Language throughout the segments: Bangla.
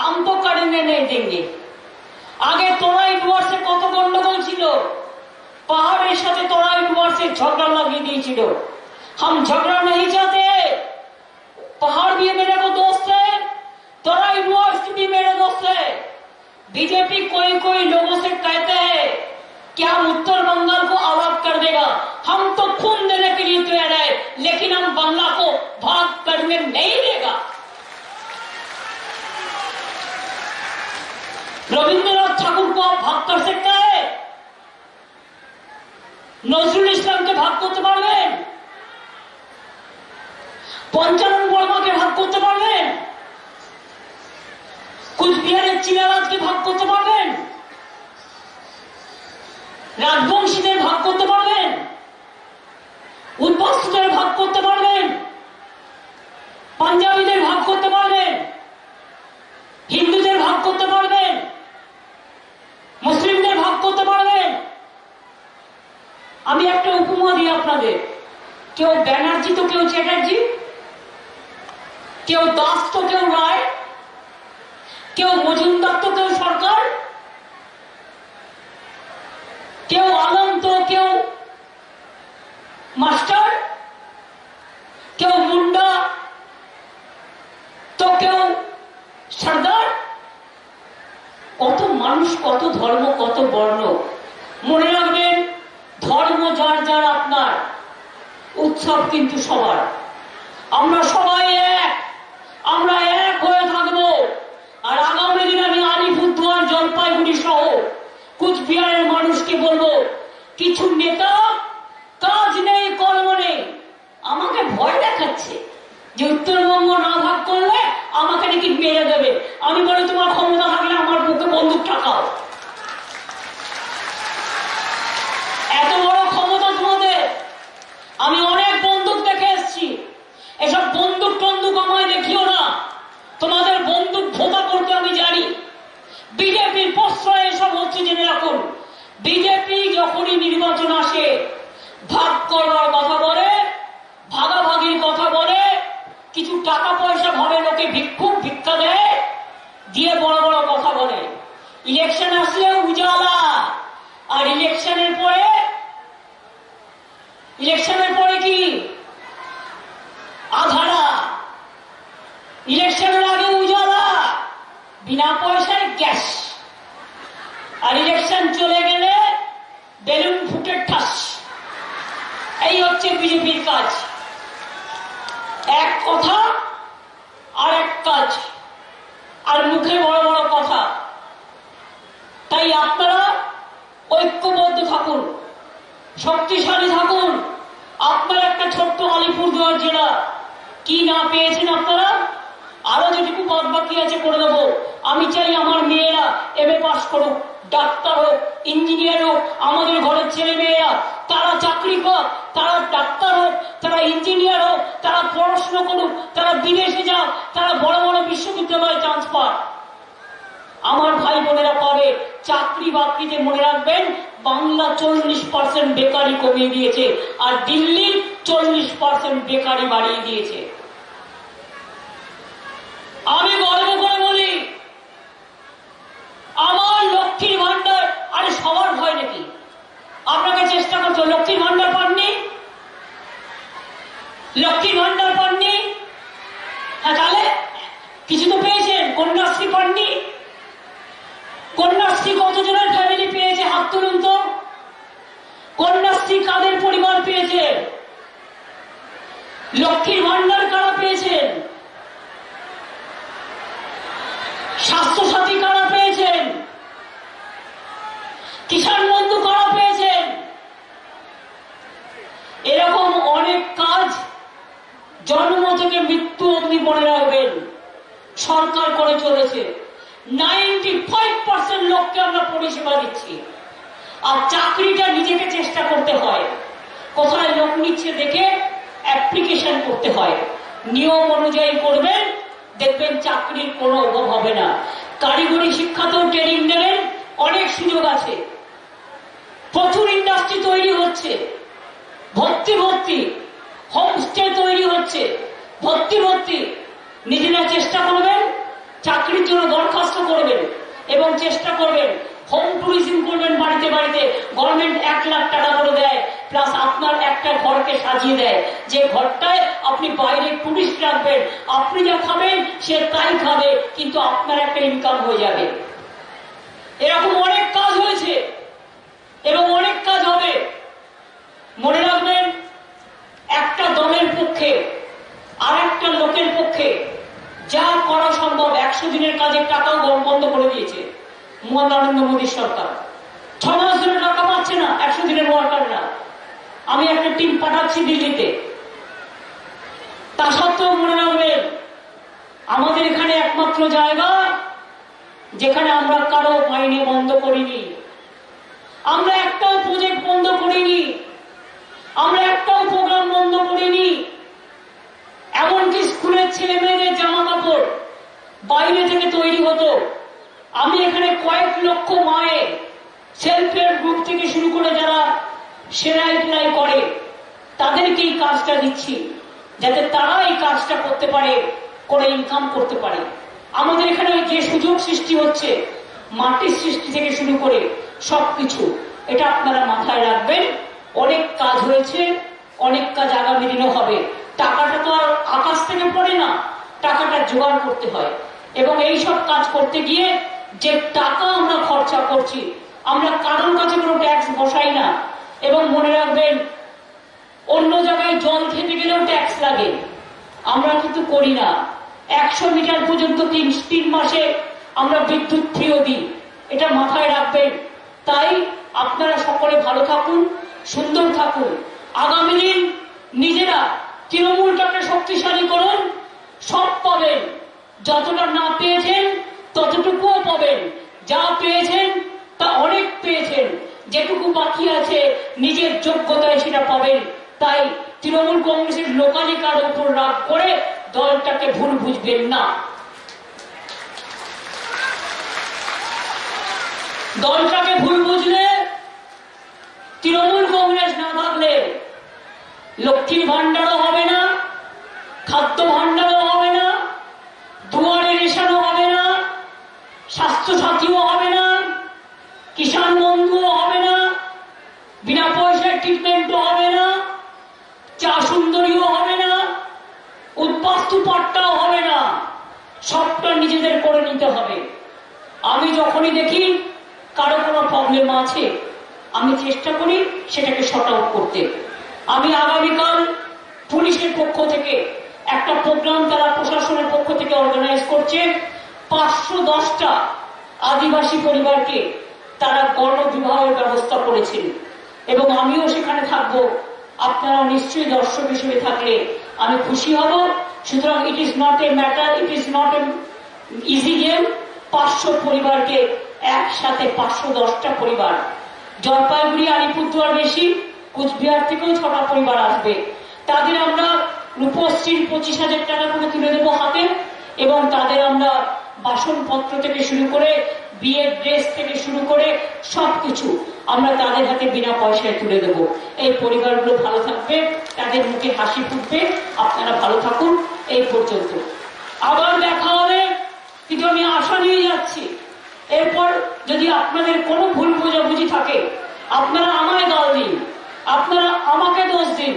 हम तो करने नहीं देंगे। আগে তোরাই ডুয়ার্সে কত গন্ডগোল ছিল, পাহাড়ের সাথে তোরাই ডুয়ার্সে ঝগড়া লাগিয়ে দিয়েছিল। हम झगड़ा नहीं चाहते, पहाड़ भी मेरे को दोस्त है, तराई डुआर्स भी मेरे दोस्त है। बीजेपी कोई लोगों से कहते हैं कि हम उत्तर बंगाल को अलग कर देगा, हम तो खून देने के लिए तैयार है, लेकिन हम बंगला को भाग करने नहीं देगा। रविंद्रनाथ ठाकुर को आप भाग कर सकते हैं? नजरुल इस्लाम के भाग करते पारবেন? পঞ্চানন বর্মাকে ভাগ করতে পারবেন? কুচবিহারের চিনারাজকে ভাগ করতে পারবেন? রাজবংশীদের ভাগ করতে পারবেন? উদ্বাস্তুদের ভাগ করতে পারবেন? পাঞ্জাবিদের ভাগ করতে পারবেন? হিন্দুদের ভাগ করতে পারবেন? মুসলিমদের ভাগ করতে পারবেন? আমি একটা উপমা দিই আপনাদের, কেউ ব্যানার্জি তো কেউ চ্যাটার্জি, কেউ দাস তো কেউ রায়, কেউ মজুমদার তো কেউ সরকার, কেউ আলম তো কেউ মাস্টার, কেউ মুন্ডা তো কেউ সর্দার। কত মানুষ, কত ধর্ম, কত বর্ণ। মনে রাখবেন, ধর্ম যার যার আপনার, উৎসব কিন্তু সবার। আমরা সবাই এক, আমরা এক হয়ে থাকবো। আর আগামী দিন আমি আলিপুরদুয়ার, জলপাইগুড়ি সহ কুচবিহারের মানুষকে বলবো, কিছু নেতা কাজ নেই, কর্ম নেই, আমাকে ভয় দেখাচ্ছে যে উত্তরবঙ্গ না ভাগ করলে আমাকে নাকি মেরে দেবে। আমি বলি, তোমার ক্ষমতা থাকলে আমার বুকে বন্দুক ঠাকাও। এত বড় ক্ষমতা তোমাদের। আমি অনেক বন্দুক দেখে এসছি, এসব বন্দুক টন্দুক আমায় দেখিও না, তোমাদের বন্দুক ভোতা করতে আমি জানি। বিজেপির প্রশ্রয় এসব হচ্ছে, জেনে রাখুন। বিজেপি যখনই নির্বাচন আসে, ভাগ করার কথা বলে, ভাগাভাগির কথা বলে, কিছু টাকা পয়সা ঘরে লোকে ভিক্ষুক ভিক্ষা দেয়, দিয়ে বড় বড় কথা বলে। ইলেকশন আসলে উজালা, আর ইলেকশনের পরে কি আধারা। ইলেকশনের আগে উজালা, বিনা পয়সায় গ্যাস, আর ইলেকশন চলে গেলে বেলুন ফুটে ঠাস। এই হচ্ছে বিজেপির কাজ, এক কথা আর এক কাজ, আর মুখে বড় বড় কথা। তাই আপনারা ঐক্যবদ্ধ থাকুন, শক্তিশালী থাকুন। আপনার একটা ছোট্ট আলিপুরদুয়ার জেলা, কি না পেয়েছেন আপনারা, আরো যেটুকু বাদ বাকি আছে করে দেবো। আমি চাই আমার মেয়েরা এমএ পাস করুক, ডাক্তার হোক, ইঞ্জিনিয়ার হোক, আমাদের ঘরের ছেলে মেয়েরা তারা চাকরি হোক, তারা ডাক্তার হোক, তারা ইঞ্জিনিয়ার হোক, তারা পড়াশোনা করুক, তারা বিদেশে যাক, তারা বড় বড় বিশ্ববিদ্যালয়ে চান্স পাক। আমার ভাই বোনেরা পাবে চাকরি বাকরিতে। মনে রাখবেন, বাংলা 40% বেকারি কমিয়ে দিয়েছে, আর দিল্লি 40% বেকারি বাড়িয়ে দিয়েছে। আমি গর্ব করে বলি, আমার লক্ষ্মীর ভান্ডার। আরে সবার ভয় নাকি? আপনাকে চেষ্টা করছো, লক্ষ্মীর ভান্ডার পাননি? লক্ষ্মীর ভান্ডার পাননি? হ্যাঁ, তাহলে কিছু তো পেয়েছেন। কন্যাশ্রী পাননি? কন্যাশ্রী কতজনের ফ্যামিলি পেয়েছে? হাত তুলুন তো। কন্যাশ্রী কাদের পরিবার পেয়েছে? লক্ষ্মীর ভান্ডার কারা পেয়েছেন? স্বাস্থ্যসাথী কারা পেয়েছেন? কিষাণ বন্ধু কারা পেয়েছেন? এরকম অনেক কাজ জন্ম থেকে মৃত্যু অবধি মনে রাখবেন সরকার করে চলেছে। 95% লোককে আমরা পরিষেবা দিচ্ছি। আর চাকরিটা নিজেকে চেষ্টা করতে হয়, কোথায় লোক নিচ্ছে দেখে অ্যাপ্লিকেশন করতে হয়, নিয়ম অনুযায়ী করবেন, দেখবেন চাকরির কোনো অভাব হবে না। কারিগরি শিক্ষাতেও ট্রেনিং দেবেন, অনেক সুযোগ আছে। প্রচুর ইন্ডাস্ট্রি তৈরি হচ্ছে, ভর্তি হোমস্টে তৈরি হচ্ছে, ভর্তি নিজেরা চেষ্টা করবেন, চাকরির জন্য দরখাস্ত করবেন এবং চেষ্টা করবেন হোম ট্যুরিজম করবেন বাড়িতে বাড়িতে। গভর্নমেন্ট 1 লাখ টাকা করে দেয়, প্লাস আপনার একটা ঘরকে সাজিয়ে দেয়, যে ঘরটায় আপনি বাইরে টুরিস্ট রাখবেন, আপনি যা খাবেন সে তাই খাবে, কিন্তু আপনার একটা ইনকাম হয়ে যাবে। এরকম অনেক কাজ হয়েছে এবং অনেক কাজ হবে। মনে রাখবেন, একটা দলের পক্ষে আর একটা লোকের পক্ষে যা করা সম্ভব, 100 দিনের কাজের টাকাও বন্ধ করে দিয়েছে নরেন্দ্র মোদীর সরকার। 6 মাস ধরে টাকা পাচ্ছে না 100 দিনের ওয়ার্কাররা। আমি একটা টিম পাঠাচ্ছি দিল্লিতে। তা সত্ত্বেও মনে রাখবেন, আমাদের এখানে একমাত্র জায়গা যেখানে আমরা কারো মাইনে বন্ধ করিনি, আমরা একটাও প্রজেক্ট বন্ধ করিনি, আমরা একটাও প্রোগ্রাম বন্ধ করিনি। এমনকি স্কুলের ছেলে মেয়েদের জামা কাপড় বাইরে থেকে তৈরি হতো। আমি এখানে কয়েক লক্ষ মায়ের সেলফ হেল্প গ্রুপ থেকে শুরু করে যারা সেলাই টেলাই করে তাদেরকে এই কাজটা দিচ্ছি, যাতে তারা এই কাজটা করতে পারে, করে ইনকাম করতে পারে। আমাদের এখানে যে সুযোগ সৃষ্টি হচ্ছে, মাটির সৃষ্টি থেকে শুরু করে সবকিছু, এটা আপনারা মাথায় রাখবেন। অনেক কাজ হয়েছে, অনেক কাজ আগামী দিনও হবে। টাকাটা তো আর আকাশ থেকে পড়ে না, টাকাটা জোগাড় করতে হয়। এবং এই সব কাজ করতে গিয়ে যে টাকা আমরা খরচা করছি, আমরা কারোর কাছে কোনো ট্যাক্স বসাই না। এবং মনে রাখবেন, অন্য জায়গায় জল খেতে গেলেও ট্যাক্স লাগে, আমরা কিন্তু করি না। 100 মিটার পর্যন্ত 3 মাসে আমরা বিদ্যুৎ ফ্রিও দিই, এটা মাথায় রাখবেন। তাই আপনারা সকলে ভালো থাকুন, সুন্দর থাকুন। আগামী দিন নিজেরা তৃণমূলটাকে শক্তিশালী করুন, সব পাবেন। যতটা না পেয়েছেন ততটুকুও পাবেন, যা পেয়েছেন তা অনেক পেয়েছেন, যেটুকু বাকি আছে নিজের যোগ্যতায় সেটা পাবেন। তাই তৃণমূল কংগ্রেসের লোকালিকার উপর রাগ করে দলটাকে ভুল বুঝবেন না। দলটাকে ভুল বুঝলে, তৃণমূল কংগ্রেস না থাকলে লক্ষ্মীর ভান্ডারও হবে না, খাদ্য ভান্ডারও হবে না, দুয়ারে রেশনও হবে না, স্বাস্থ্য সাথীও হবে না, কিষাণ বন্ধুও হবে না, বিনা পয়সার ট্রিটমেন্টও হবে না, চা সুন্দরীও হবে না, উদ্বাস্তু পাট্টাও হবে না। সবটা নিজেদের করে নিতে হবে। আমি যখনই দেখি কারো কোনো প্রবলেম আছে, আমি চেষ্টা করি সেটাকে শর্ট আউট করতে। আমি আগামীকাল পুলিশের পক্ষ থেকে একটা প্রোগ্রাম তারা প্রশাসনের পক্ষ থেকে অর্গানাইজ করছে। 510টা আদিবাসী পরিবারকে তারা গণবিবাহের ব্যবস্থা করেছেন এবং আমিও সেখানে থাকব। আপনারা নিশ্চয়ই দর্শক হিসেবে থাকলে আমি খুশি হব। সুতরাং it is not a matter, it is not a easy game. 500 পরিবারকে একসাথে, 510টা পরিবার, জলপাইগুড়ি আলিপুরদুয়ার বেশি, কুচবিহার থেকেও 6টা পরিবার আসবে। তাদের আমরা রূপশ্রীর 25,000 টাকা করে তুলে দেবো হাতে, এবং তাদের আমরা বাসনপত্র থেকে শুরু করে বিয়ের ড্রেস থেকে শুরু করে সবকিছু আমরা তাদের হাতে বিনা পয়সায় তুলে দেব। এই পরিবারগুলো ভালো থাকবে, তাদের মুখে হাসি ফুটবে। আপনারা ভালো থাকুন। এই পর্যন্ত, আবার দেখা হবে, কিন্তু আমি আশা নিয়ে যাচ্ছি। এরপর যদি আপনাদের কোনো ভুল বোঝাবুঝি থাকে, আপনারা আমায় গাল দিন, আপনারা আমাকে দোষ দিন।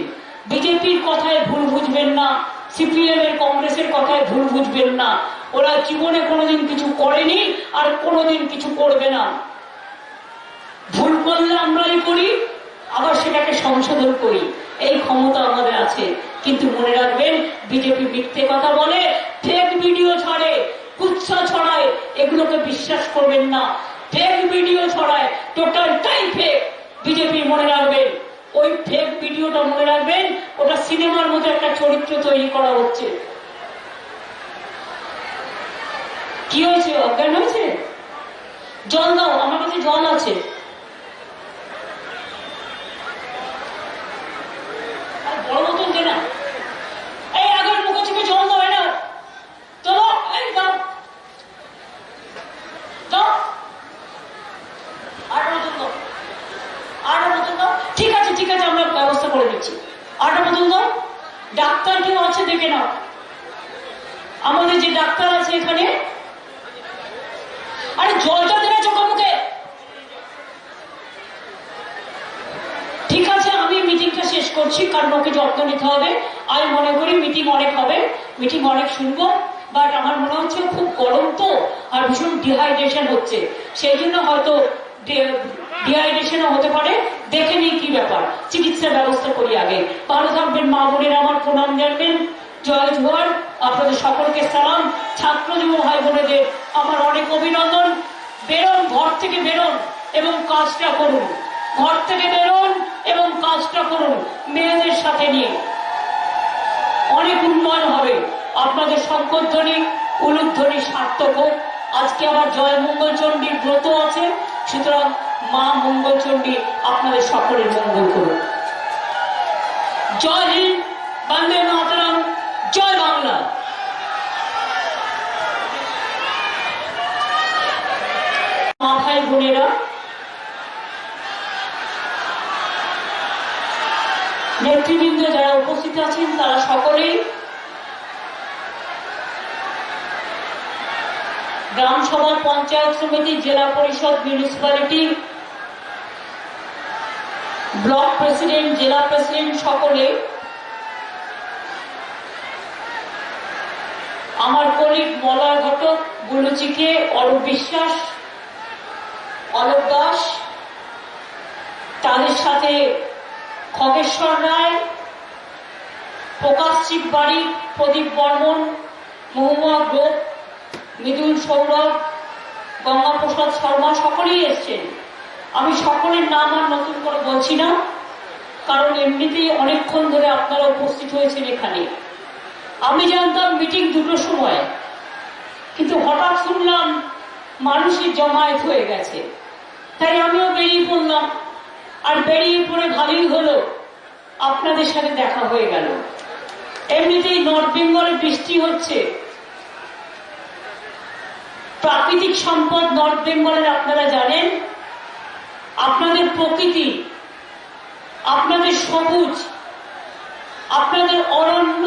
বিজেপির কথায় ভুল বুঝবেন না, সিপিএম এর কংগ্রেসের কথায় ভুল বুঝবেন না। ওরা জীবনে কোনোদিন কিছু করেনি আর কোনোদিন কিছু করবে না। ভুল করলে আমরাই করি, আবার সেটাকে সংশোধন করি, এই ক্ষমতা আমাদের আছে। কিন্তু মনে রাখবেন, বিজেপি মিথ্যে কথা বলে, ফেক ভিডিও ছাড়ে, কুৎসা ছড়ায়, এগুলোকে বিশ্বাস করবেন না। ফেক ভিডিও ছড়ায়, টোটালটাই ফেক। বিজেপি মনে রাখবেন, ওই ফেক ভিডিওটা মনে রাখবেন, ওটা সিনেমার মধ্যে একটা চরিত্র তৈরি করা হচ্ছে। কি হয়েছে? অজ্ঞান হয়েছে? জল দাও, আমার কাছে জল আছে। বড় মতন দে না, এই আগের মুখে চোখে জল দাও না, চলো এই দাও দাও, আর মতন দাও, আর মতন দাও। ঠিক আছে ঠিক আছে, আমরা ব্যবস্থা করে দিচ্ছি। আরটা মতন দাও। ডাক্তার কেউ আছে দেখে নাও, আমাদের যে ডাক্তার আছে এখানে করছি, কারণ ওকে যত্ন নিতে হবে। আমি মনে করি মিটিং অনেক হবে, মিটিং অনেক শুনবো, বাট আমার মনে হচ্ছে খুব গরম তো, আর ভীষণ ডিহাইড্রেশন হচ্ছে, সেই জন্য হয়তো ডিহাইড্রেশনও হতে পারে। দেখে নিই কি ব্যাপার, চিকিৎসার ব্যবস্থা করি আগে। ভালো থাকবেন মা বোনেরা, আমার প্রণাম জানবেন, জয় জোহার, আপনাদের সকলকে সালাম। ছাত্র যুব ভাই বোনেদের আমার অনেক অভিনন্দন। বেরোন, ঘর থেকে বেরোন এবং কাজটা করুন, ঘর থেকে বেরোন এবং কাজটা করুন মেয়েদের সাথে নিয়ে, অনেক উন্নয়ন হবে। আপনাদের শঙ্করধ্বনি উলুধ্বনি সার্থক হোক। আজকে আবার জয় মঙ্গলচণ্ডীর ব্রত আছে, সুতরাং মা মঙ্গলচণ্ডী আপনাদের সকলের মঙ্গল করুন। জয় হিন্দ, বন্দে মাতরম, জয় বাংলা। মা ভাই বোনেরা, নেতৃবৃন্দ যারা উপস্থিত আছেন তারা সকলেই গ্রাম সভা, পঞ্চায়েত সমিতি, জেলা পরিষদ, মিউনিসিপ্যালিটি, ব্লক প্রেসিডেন্ট, জেলা প্রেসিডেন্ট, সকলে, আমার কলিগ মলয় ঘটক, গুলুচিকে, অরূপ বিশ্বাস, অলোক দাস, তাদের সাথে খগেশ্বর রায়, প্রকাশ চিকবাড়ি, প্রদীপ বর্মন, মহুয়া গোপ, মৃদুল সৌরভ, গঙ্গাপ্রসাদ শর্মা, সকলেই এসছেন। আমি সকলের নাম আর নতুন করে বলছি না, কারণ এমনিতেই অনেকক্ষণ ধরে আপনারা উপস্থিত হয়েছেন এখানে। আমি জানতাম মিটিং 2টোর সময়, কিন্তু হঠাৎ শুনলাম মানুষের জমায়েত হয়ে গেছে, তাই আমিও বেরিয়ে পড়লাম। আর বেরিয়ে পড়ে ভালোই হলো, আপনাদের সাথে দেখা হয়ে গেল। এমনিতেই নর্থ বেঙ্গলে বৃষ্টি হচ্ছে, প্রাকৃতিক সম্পদ নর্থ বেঙ্গলের আপনারা জানেন। আপনাদের প্রকৃতি, আপনাদের সবুজ, আপনাদের অরণ্য,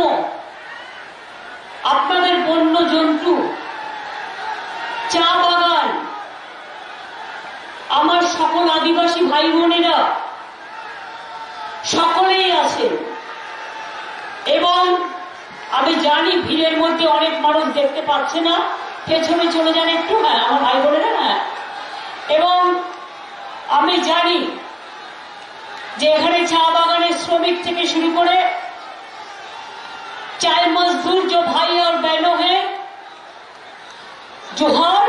আপনাদের বন্য জন্তু, চা বাগান, আমার সকল আদিবাসী ভাই বোনেরা সকলেই আছে। এবং আমি জানি ভিড়ের মধ্যে অনেক মানুষ দেখতে পাচ্ছে না, পেছনে চলে যান একটু, হ্যাঁ আমার ভাই বোনেরা, হ্যাঁ। এবং আমি জানি যে এখানে চা বাগানের শ্রমিক থেকে শুরু করে चाय मजदूर जो भाई और बहनों हैं, जोहार,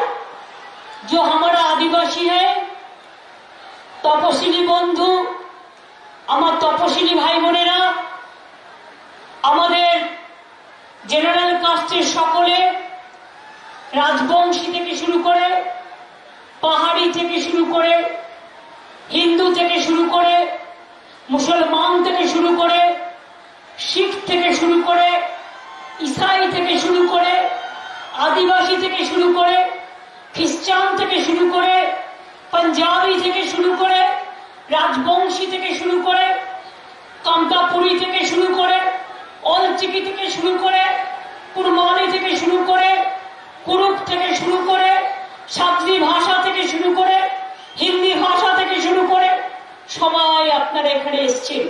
जो हमारा आदिवासी है, तपशिली बंधु, আমার তপশিলি ভাই বোনেরা, আমাদের জেনারেল কাস্টের সকলে, রাজবংশী থেকে শুরু করে, পাহাড়ি থেকে শুরু করে, হিন্দু থেকে শুরু করে, মুসলমান থেকে শুরু করে, শিখ থেকে শুরু করে, ইসাই থেকে শুরু করে, আদিবাসী থেকে শুরু করে, খ্রিস্টান থেকে শুরু করে, পাঞ্জাবি থেকে শুরু করে, রাজবংশী থেকে শুরু করে, কামতাপুরী থেকে শুরু করে, অলচিকি থেকে শুরু করে, কুরমানি থেকে শুরু করে, কুরুক থেকে শুরু করে, সাদ্রি ভাষা থেকে শুরু করে, হিন্দি ভাষা থেকে শুরু করে সবাই আপনারা এখানে এসেছেন।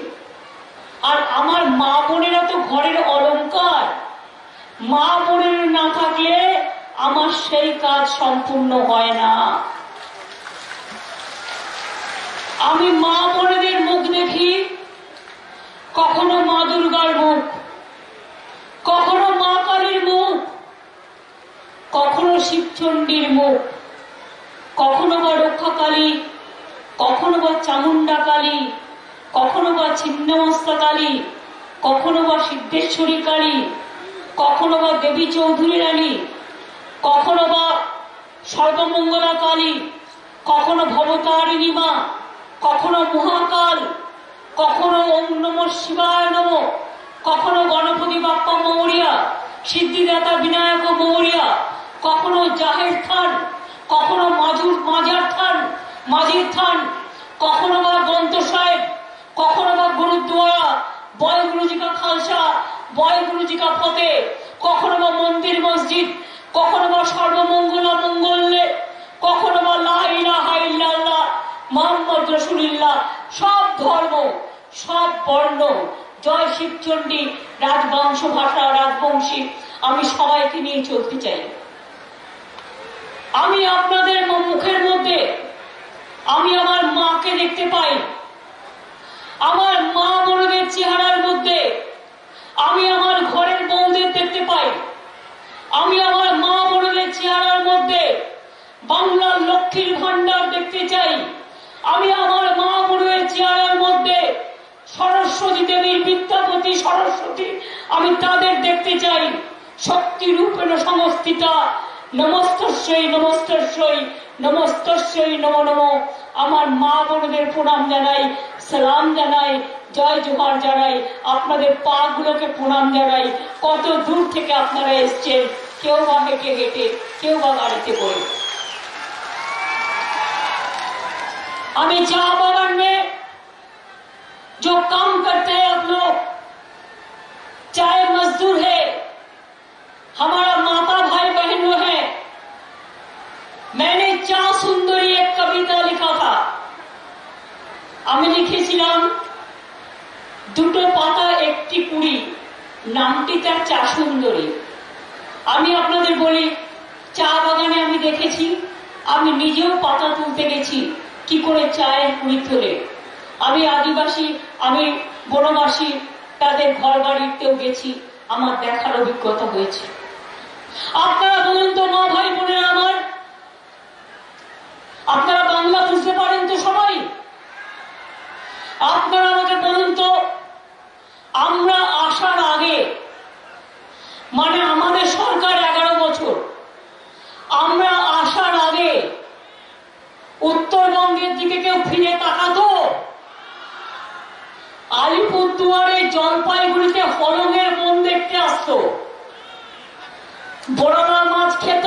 আর আমার মা বোনেরা তো ঘরের অলংকার, মা বোনের না থাকলে আমার সেই কাজ সম্পূর্ণ হয় না। আমি মা বোনেদের মুখ দেখি, কখনো মা দুর্গার মুখ, কখনো মা কালীর মুখ, কখনো শিবচণ্ডীর মুখ, কখনো বা রক্ষা কালী, কখনো বা চামুন্ডা কালী, কখনো বা ছিন্নমস্তা কালী, কখনো বা সিদ্ধেশ্বরী কালী, কখনো বা দেবী চৌধুরী রানী, কখনো বা সর্বমঙ্গলা কালী, কখনো ভবতারিণী মা, কখনো মহাকাল, কখনো ওম নমঃ শিবায় নমঃ, কখনো গণপতি বাপ্পা মৌরিয়া, সিদ্ধিদাতা বিনায়ক মৌরিয়া, কখনো জাহের থান, কখনো মাজার থান, মাঝির থান, কখনো বা গ্রন্থ সাহেব, কখনো বা গুরুদ্বারা, বয় গুরুজি কা খালসা, বয় গুরুজি কা ফতে, কখনো বা মন্দির মসজিদ, কখনো বা সর্বমঙ্গলা মঙ্গলে, কখনো বা লা ইলাহা ইল্লাল্লাহ মুহাম্মদ রাসূলুল্লাহ। সব ধর্ম, সব বর্ণ, জয় শিবচণ্ডী, রাজবংশ ভাষা, রাজবংশী, আমি সবাইকে নিয়ে চলতে চাই। আমি আপনাদের মুখের মধ্যে আমি আমার মাকে দেখতে পাই, আমার মা বোনদের চেহারার মধ্যে আমি আমার ঘরের বউদের দেখতে পাই, আমি আমার মা বোনদের চেহারার মধ্যে বাংলার লক্ষ্মীর ভান্ডার দেখতে চাই, আমি আমার মা বোনের চেহারার মধ্যে সরস্বতী দেবীর বিদ্যাপতি সরস্বতী আমি তাদের দেখতে চাই। শক্তি রূপেণ সংস্থিতা নমস্তস্যৈ নমস্তস্যৈ নমস্তস্যৈ নমো নমো। আমার মা বোনদের প্রণাম জানাই, সালাম জানাই, জয় জোহার জানাই, আপনাদের পা গুলোকে প্রণাম জানাই। কত দূর থেকে আপনারা এসছেন, কেউ বা হেঁটে হেঁটে, কেউ বা গাড়িতে করে। हमें चाय बागान में जो काम करते हैं आप लोग, चाय मजदूर है, हमारा माता भाई बहनों है। मैंने चा सुंदरी एक कविता लिखा था, আমি লিখেছিলাম দুটো পাতা একটি কুড়ি, নামটি তার চা সুন্দরী। আমি আপনাদের বলি, চা বাগানে আমি দেখেছি, আমি নিজেও পাতা তুলতে গেছি কি করে চায়ের কুড়ি তোলে। আমি আদিবাসী, আমি বনবাসী, তাদের ঘর বাড়িতেও গেছি, আমার দেখার অভিজ্ঞতা হয়েছে। আপনারা বলুন তো মা ভাই বোনেরা আমার, আপনারা বাংলা বুঝতে পারেন তো সবাই? আপনারা আমাকে বলুন তো, আমরা আসার আগে, মানে আমাদের সরকার 11 বছর, আমরা আসার আগে উত্তরবঙ্গের দিকে কেউ ফিরে তাকাতো? আলিপুরদুয়ারে জলপাইগুড়িতে হলঙের বন দেখতে আসতো, বড়রা মাছ খেত,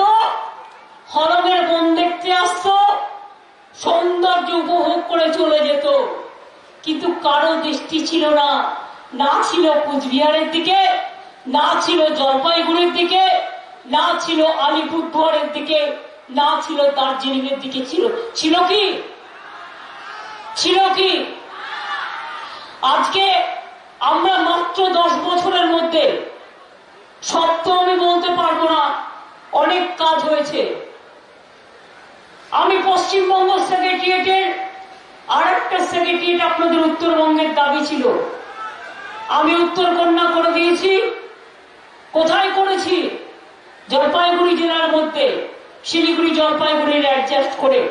হলঙের বন দেখতে আসতো, সৌন্দর্য উপভোগ করে চলে যেত। কিন্তু কারো দৃষ্টি ছিল না, না ছিল কুচবিহারের দিকে, না ছিল জলপাইগুড়ির দিকে, না ছিল আলিপুরদুয়ারের দিকে, না ছিল দার্জিলিং এর দিকে। ছিল কি? ছিল কি? আজকে আমরা মাত্র 10 বছরের মধ্যে, সব তো আমি বলতে পারবো না, অনেক কাজ হয়েছে। আমি পশ্চিমবঙ্গ সেক্রেটারিয়েটের আর একটা সেক্রেটারিয়েট আপনাদের উত্তরবঙ্গের দাবি ছিল, আমি উত্তরকন্যা করে দিয়েছি। কোথায় করেছি? জলপাইগুড়ি জেলার মধ্যে, শিলিগুড়ি জলপাইগুড়ির অ্যাডজাস্ট করে।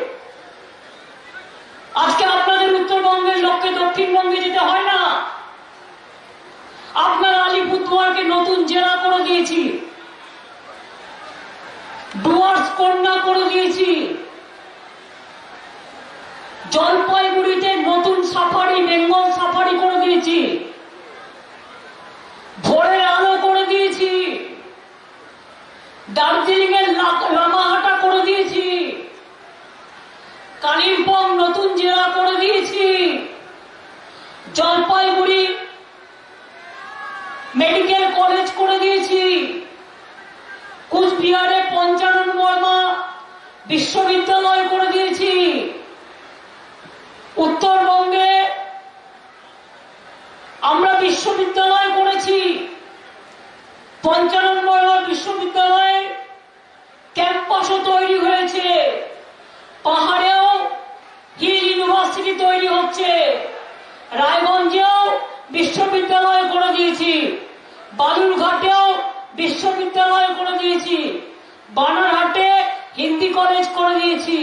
আজকে আপনাদের উত্তরবঙ্গের লোককে দক্ষিণবঙ্গে যেতে হয় না। আপনার আলিপুরদুয়ারকে নতুন জেলা করে দিয়েছি, ডুয়ার্স কন্যা করে দিয়েছি, জলপাইগুড়িতে নতুন সাফারি, বেঙ্গল সাফারি করে দিয়েছি, ভোরের আলো করে দিয়েছি, দার্জিলিং এর লামাহাটা করে দিয়েছি, কালিম্পং নতুন জেলা করে দিয়েছি, জলপাইগুড়ি মেডিকেল কলেজ করে দিয়েছি, কুচবিহারে পঞ্চানন বর্মা বিশ্ববিদ্যালয় করে দিয়েছি, উত্তরবঙ্গে আমরা বিশ্ববিদ্যালয় করেছি, পঞ্চানন বর্মা বিশ্ববিদ্যালয়ে ক্যাম্পাসও তৈরি হয়েছে, পাহাড়েও হিল ইউনিভার্সিটি তৈরি হচ্ছে, রায়গঞ্জেও বিশ্ববিদ্যালয় করে দিয়েছি, বালুরঘাটেও বিশ্ববিদ্যালয় করে দিয়েছি, বানারহাটে হিন্দি কলেজ করে দিয়েছি,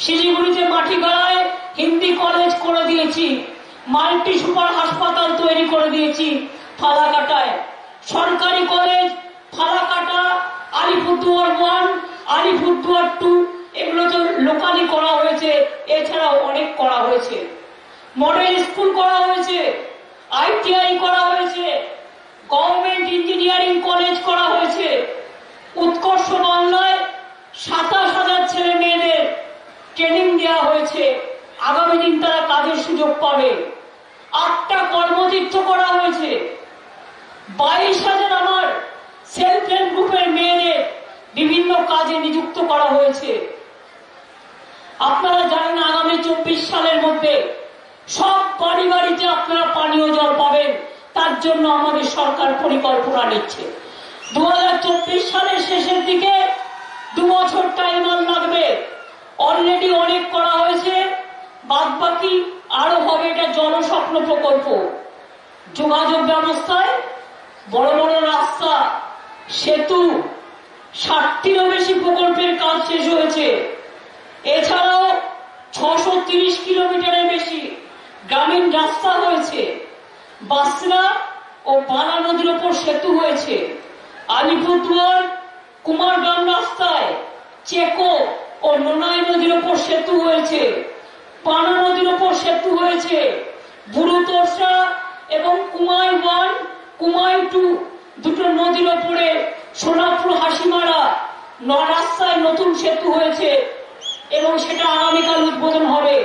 শিলিগুড়িতে মাটিগাড়ায় হিন্দি কলেজ করে দিয়েছি, মাল্টি সুপার হাসপাতাল তৈরি করে দিয়েছি, ফালাকাটায় সরকারি কলেজ, ফালাকাটা, আলিপুরদুয়ার 1, আলিপুরদুয়ার 2, এগুলো তো লোকালি করা হয়েছে, এছাড়াও অনেক করা হয়েছে, মডেল স্কুল করা হয়েছে, ITI করা হয়েছে, গভর্নমেন্ট ইঞ্জিনিয়ারিং কলেজ করা হয়েছে। উৎকর্ষ বাংলায় 27,000 ছেলে মেয়েদের ট্রেনিং দেওয়া হয়েছে, আগামী দিন তারা কাজের সুযোগ পাবে। 8টা কর্মতীর্থ করা হয়েছে, 22,000 আমার সেলফ হেল্প গ্রুপের মেয়েদের বিভিন্ন কাজে নিযুক্ত করা হয়েছে। আপনারা জানেন আগামী 24 সালের মধ্যে সব বাড়ি বাড়িতে আপনারা পানীয় জল পাবেন। তার জন্য আমাদের সরকার পরিকল্পনা নিচ্ছে। 2024 সালের শেষের দিকে 2 বছর টাইম লাগবে। অলরেডি অনেক করা হয়েছে, বাদ বাকি আরো হবে। এটা জনস্বপ্ন প্রকল্প। যোগাযোগ ব্যবস্থায় বড় বড় রাস্তা, সেতু, 60টিরও বেশি প্রকল্পের কাজ শেষ হয়েছে। এছাড়াও 630 কিলোমিটারের বেশি গ্রামীণ রাস্তা হয়েছে। বাসরা ও বালা নদীর ওপর সেতু হয়েছে। আলিপুরদুয়ার কুমারগ্রাম রাস্তায় চেকো ও নোনাই নদীর ওপর সেতু হয়েছে। পানা নদীর ওপর সেতু হয়েছে। বুড়ো তোরসা এবং কুমাই 1, কুমাই 2 দুটো নদীর ওপরে সোনাপুর হাসিমারা রাস্তায় নতুন সেতু হয়েছে এবং সেটা আগামীকাল উদ্বোধন হবে।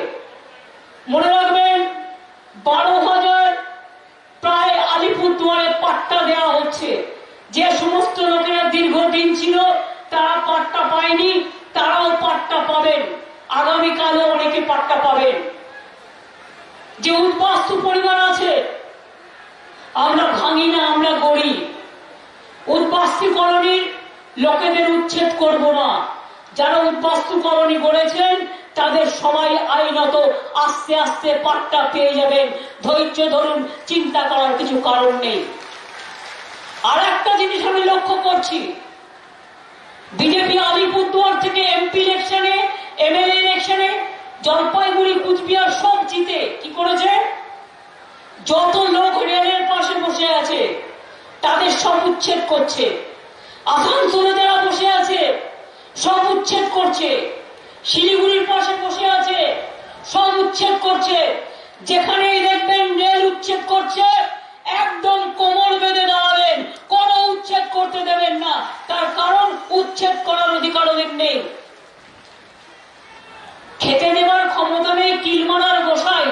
মনে রাখবেন, 12,000 প্রায় আলিপুরদুয়ারে পাট্টা দেওয়া হচ্ছে। যে সমস্ত লোকেরা দীর্ঘদিন ছিল তারা পাট্টা পায়নি, তারাও পাট্টা পাবেন। আগামীকালও অনেকে পাট্টা পাবেন। যে উদ্বাস্তু পরিবার আছে, আমরা ভাঙি না, আমরা গড়ি। উদ্বাস্তু কলোনির লোকেদের উচ্ছেদ করব না। যারা উদ্বাস্তু কলোনি গড়েছেন তাদের সবাই আইনত আস্তে আস্তে পাট্টা পেয়ে যাবেন। ধৈর্য ধরুন, চিন্তা করার কিছু কারণ নেই। আর একটা জিনিস আমি লক্ষ্য করছি, বিজেপি আলিপুরদুয়ার থেকে এমপি ইলেকশনে, এমএলএ ইলেকশনে, জলপাইগুড়ি, কুচবিহার সব জিতে কি করেছে? যত লোক রেলের পাশে বসে আছে তাদের সব উচ্ছেদ করছে। আসানসোলে যারা বসে আছে সব উচ্ছেদ করছে। শিলিগুড়ির পাশে বসে আছে সব উচ্ছেদ করছে। যেখানেই দেখবেন রেল উচ্ছেদ করছে, একদম কোমর বেঁধে দাঁড়াবেন, কোনো উচ্ছেদ করতে দেবেন না। তার কারণ উচ্ছেদ করার অধিকার ওদের নেই। খেতে দেওয়ার ক্ষমতা নেই, কিল মারার গোসাই।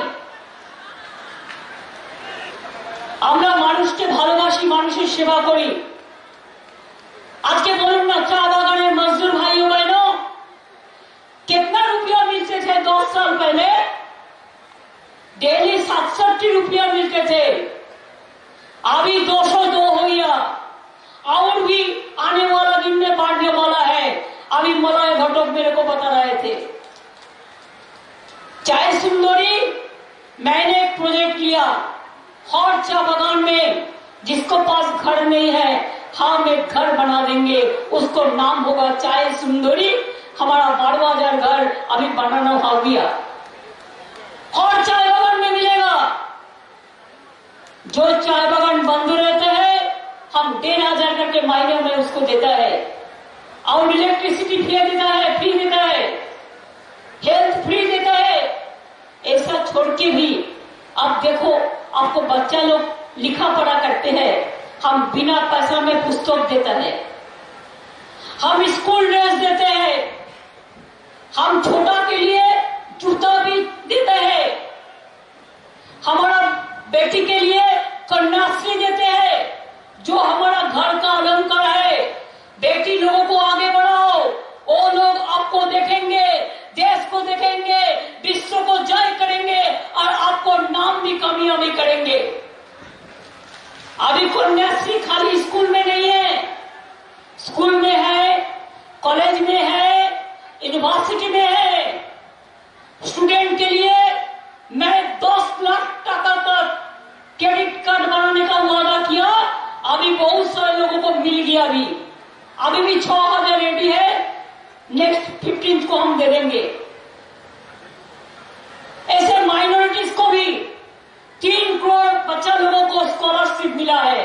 আমরা মানুষকে ভালোবাসি, মানুষের সেবা করি। আজকে বলুন না, चा बागान मजदूर भाइयों बहनों, कितना रुपया मिलते थे 10 साल पहले? डेली 67 रुपया मिलते थे। अभी 202 हो गया और भी आने वाला दिन में बढ़ने वाला है। अभी मलय घटक मेरे को बता रहे थे। चाय सुंदरी, मैंने एक प्रोजेक्ट लिया हर चा बागान में। जिसको पास घर नहीं है, हम एक घर बना देंगे, उसको नाम होगा चाय सुंदरी। हमारा 12,000 घर अभी बनाना हो गया और चाय बागान में मिलेगा। जो चाय बागान बंद रहते हैं, हम 1,500 करके महीने में उसको देता है और इलेक्ट्रिसिटी फ्री देता है, हेल्थ फ्री देता है। ऐसा छोड़ के भी अब देखो, आपको बच्चा लोग लिखा पढ़ा करते हैं, हम बिना पैसा में पुस्तक देते हैं, हम स्कूल ड्रेस देते हैं, हम छोटा के लिए जूता भी देते हैं, हमारा बेटी के लिए कन्याश्री देते हैं, जो हमारा घर का अलंकार है। बेटी लोगों को आगे बढ़ाओ, वो लोग आपको देखेंगे, देश को देखेंगे, विश्व को जय करेंगे और आपको नाम भी कामयाबी करेंगे। अभी कन्याश्री खाली स्कूल में नहीं है, स्कूल में है, कॉलेज में है, यूनिवर्सिटी में है। स्टूडेंट के लिए मैं 10 लाख टका तक क्रेडिट कार्ड बनाने का वादा किया। अभी बहुत सारे लोगों को मिल गया। अभी भी 6,000 रेडी है, नेक्स्ट 15 को हम दे देंगे। ऐसे माइनॉरिटीज को भी 3 करोड़ बच्चा लोगों को स्कॉलरशिप मिला है।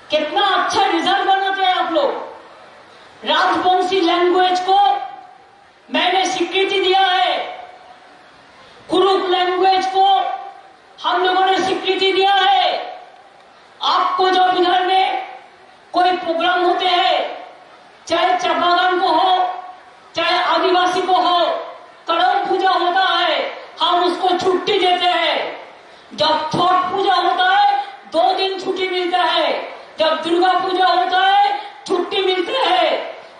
कितना अच्छा रिजल्ट बनाते हैं आप लोग। राजवंशी लैंग्वेज को मैंने स्वीकृति दिया है, कुरुक लैंग्वेज को हम लोगों ने स्वीकृति दिया है। आपको जो इधर में कोई प्रोग्राम होते हैं, चाहे चंपारण को हो, चाहे आदिवासी को हो, करम पूजा होता है, हम उसको छुट्टी देते हैं। जब छठ पूजा होता है 2 दिन छुट्टी मिलता है, जब दुर्गा पूजा होता है छुट्टी मिलते है।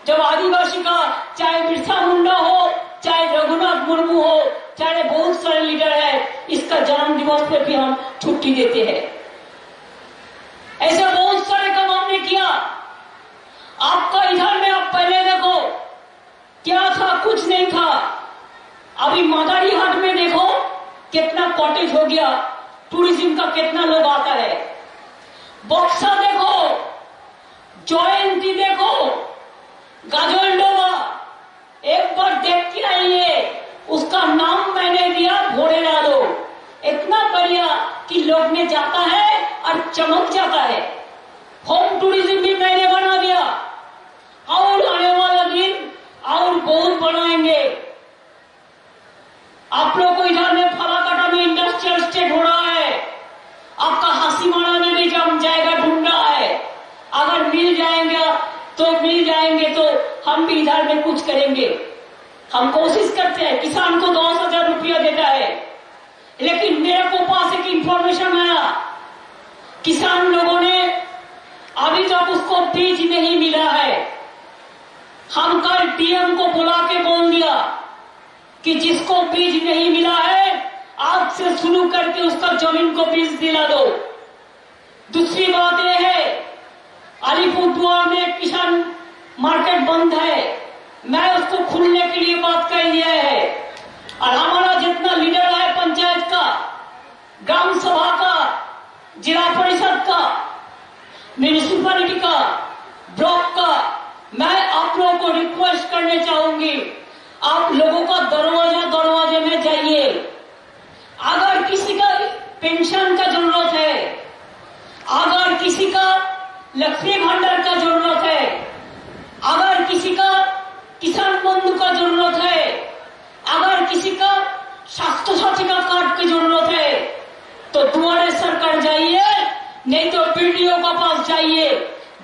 जब आदिवासी का चाहे बिरसा मुंडा हो, चाहे रघुनाथ मुर्मू हो, चाहे बहुत सारे लीडर है, इस उसका जन्म दिवस पे भी हम छुट्टी देते हैं। ऐसे बहुत सारे काम हमने किया। आपका इधर में आप पहले देखो क्या था, कुछ नहीं था। अभी मदारी हाट में देखो कितना कॉटेज हो गया, टूरिज्म का कितना लोग आता है। बक्सा देखो, जयंती देखो, गाजलडोबा, एक बार देख के आइए। उसका नाम मैंने दिया भोरे डालो। इतना बढ़िया कि लोग में जाता है और चमक जाता है। होम टूरिज्म भी मैंने बना दिया और आने वाला दिन और बहुत बनाएंगे। आप लोग को इधर में फलाकाटा में इंडस्ट्रियल स्टेट हो रहा है। आपका हासीमारा में भी जम जाएगा, ढूंढ रहा है। अगर मिल जाएंगे तो हम भी इधर में कुछ करेंगे। हम कोशिश करते हैं। किसान को 10,000 रुपया देता है, लेकिन मेरे को पास एक इंफॉर्मेशन आया, किसान लोगों ने अभी तक उसको बीज नहीं मिला है। हम कल डीएम को बुला के बोल दिया कि जिसको बीज नहीं मिला है आज से शुरू करके उसका जमीन को बीज दिला दो। दूसरी बात यह है, अलीपुरद्वार में किसान मार्केट बंद है, मैं उसको खुलने के लिए बात कर दिया है। और हमारा जितना लीडर है पंचायत का, ग्राम सभा का, जिला परिषद का, म्यूनिसिपैलिटी का, ब्लॉक का, मैं आप लोगों को रिक्वेस्ट करने चाहूंगी, आप लोगों का दरवाजे में जाइए। अगर किसी का पेंशन का जरूरत है, अगर किसी का लक्ष्मी भंडार का जरूरत है, अगर किसी का किसान बंधु का जरूरत है, अगर किसी का स्वास्थ्य साथी का कार्ड की जरूरत है, तो दुआरे सरकार जाइए, नहीं तो बीडीओ के पास जाइए,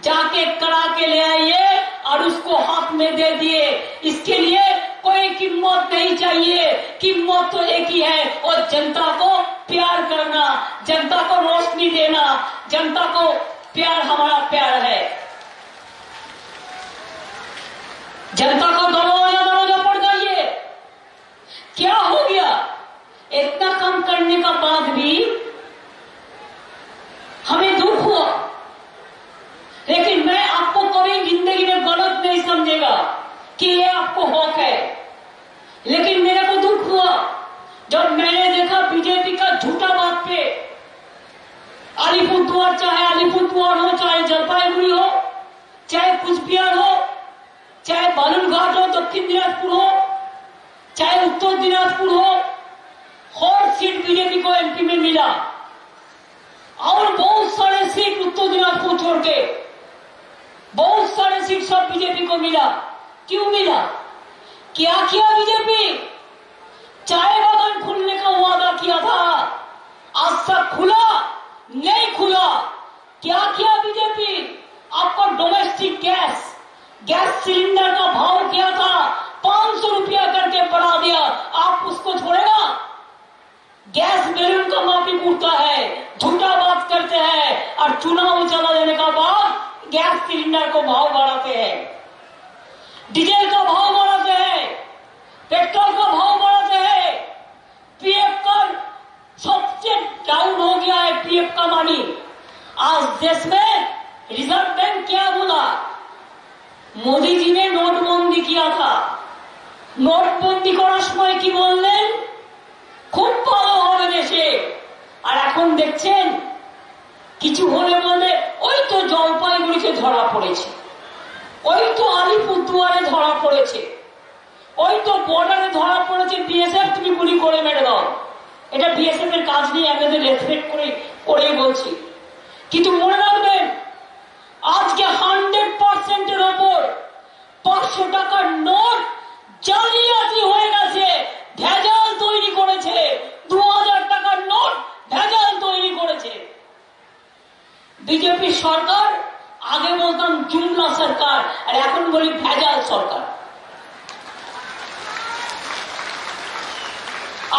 जाके करा के ले आइए और उसको हाथ में दे दिए। इसके लिए कोई कीमत नहीं चाहिए। कीमत तो एक ही है, और जनता को प्यार करना, जनता को रोशनी देना, जनता को प्यार हमारा प्यार है। जनता को दरवाजा पड़ जाइए। क्या हो गया? इतना कम करने का बाद भी हमें दुख हुआ, लेकिन मैं आपको कभी जिंदगी में गलत नहीं समझेगा कि ये आपको हक है। लेकिन मेरे को दुख हुआ जब मैंने देखा बीजेपी का झूठा बात पे अलीपुरद्वार, चाहे अलीपुरद्वार हो, चाहे जलपाईगुड़ी हो, चाहे कुचबिहार हो, चाहे बालूरघाट हो, दक्षिण दिनाजपुर हो, चाहे उत्तर दिनाजपुर हो, हर सीट बीजेपी को एमपी में मिला। और बहुत सारे सीट उत्तर दिनाजपुर छोड़ के बहुत सारे सीट सब बीजेपी को मिला। क्यों मिला? क्या किया बीजेपी? चाय बागान खुलने का वादा किया था, आज तक खुला नहीं खुला। क्या किया बीजेपी? आपको डोमेस्टिक गैस सिलेंडर का भाव क्या था 500 रुपया करके बढ़ा दिया। आप उसको छोड़ेगा? गैस बैलून का माफी पूछता है, झूठा बात करते हैं और चुनाव चला जाने का बाद गैस सिलेंडर को भाव बढ़ाते हैं, डीजल का भाव बढ़ाते हैं, पेट्रोल का भाव बढ़ाते हैं। पीएफ का सबसे डाउन हो गया है, पीएफ का मनी। आज देश में रिजर्व बैंक क्या बोला? मोदी जी ने नोटबंदी किया था। নোটবন্দি করার সময় কি বললেন? খুব ভালো হবে দেশে। আর এখন দেখছেন কিছু হলে বলে ওই তো জলপাইগুড়িতে ধরা পড়েছে, ওই তো আলিপুরদুয়ারে ধরা পড়েছে, ওই তো বর্ডারে ধরা পড়েছে, বিএসএফ তুমি গুলি করে মেরে দাও। এটা বিএসএফ এর কাজ নিয়ে আমাদের রেসপেক্ট করেই বলছি। কিন্তু মনে রাখবেন আজকে 100% এর ওপর 500 টাকার নোট জালিয়াতি হয়ে গেছে, ভেজাল তৈরি করেছে। 2000 টাকার নোট ভেজাল তৈরি করেছে বিজেপি সরকার। আগে বলতাম জুমলা সরকার, আর এখন বলি ভেজাল সরকার।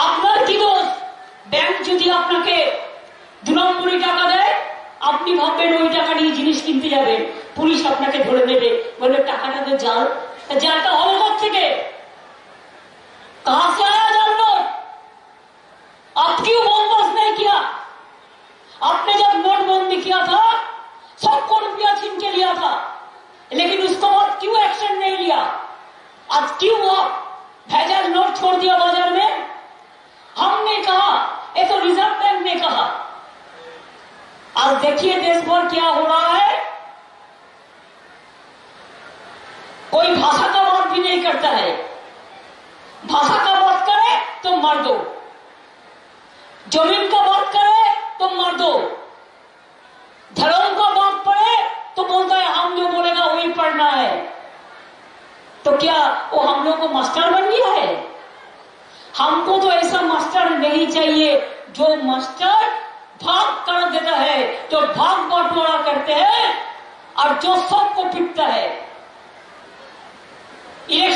আপনার কি দোষ? ব্যাংক যদি আপনাকে 2 নম্বরি টাকা দেয়, আপনি ভাববেন ওই টাকা নিয়ে জিনিস কিনতে যাবেন, পুলিশ আপনাকে ধরে নেবে, বলবে টাকাটাতে জাল। জালটা হল থেকে कहां से आया जाल नोट? अब क्यों आज क्यों वो भेजल नोट छोड़ दिया बाजार में? हमने कहा, ये तो रिजर्व बैंक ने कहा। आज देखिए देश भर क्या हो रहा है। कोई भाषा का बात भी नहीं करता है। भाषा का बात करे तो मार दो, जमीन का बात करे तो मार दो, धर्म का बात पड़े तो बोलता है हम जो बोलेगा वही पढ़ना है। तो क्या वो हम लोग को मास्टर बन गया है? हमको तो ऐसा मास्टर नहीं चाहिए जो मास्टर भाग कर देता है, जो भाग बंटवारा करते हैं और जो सबको पीटता है। इलेक्शन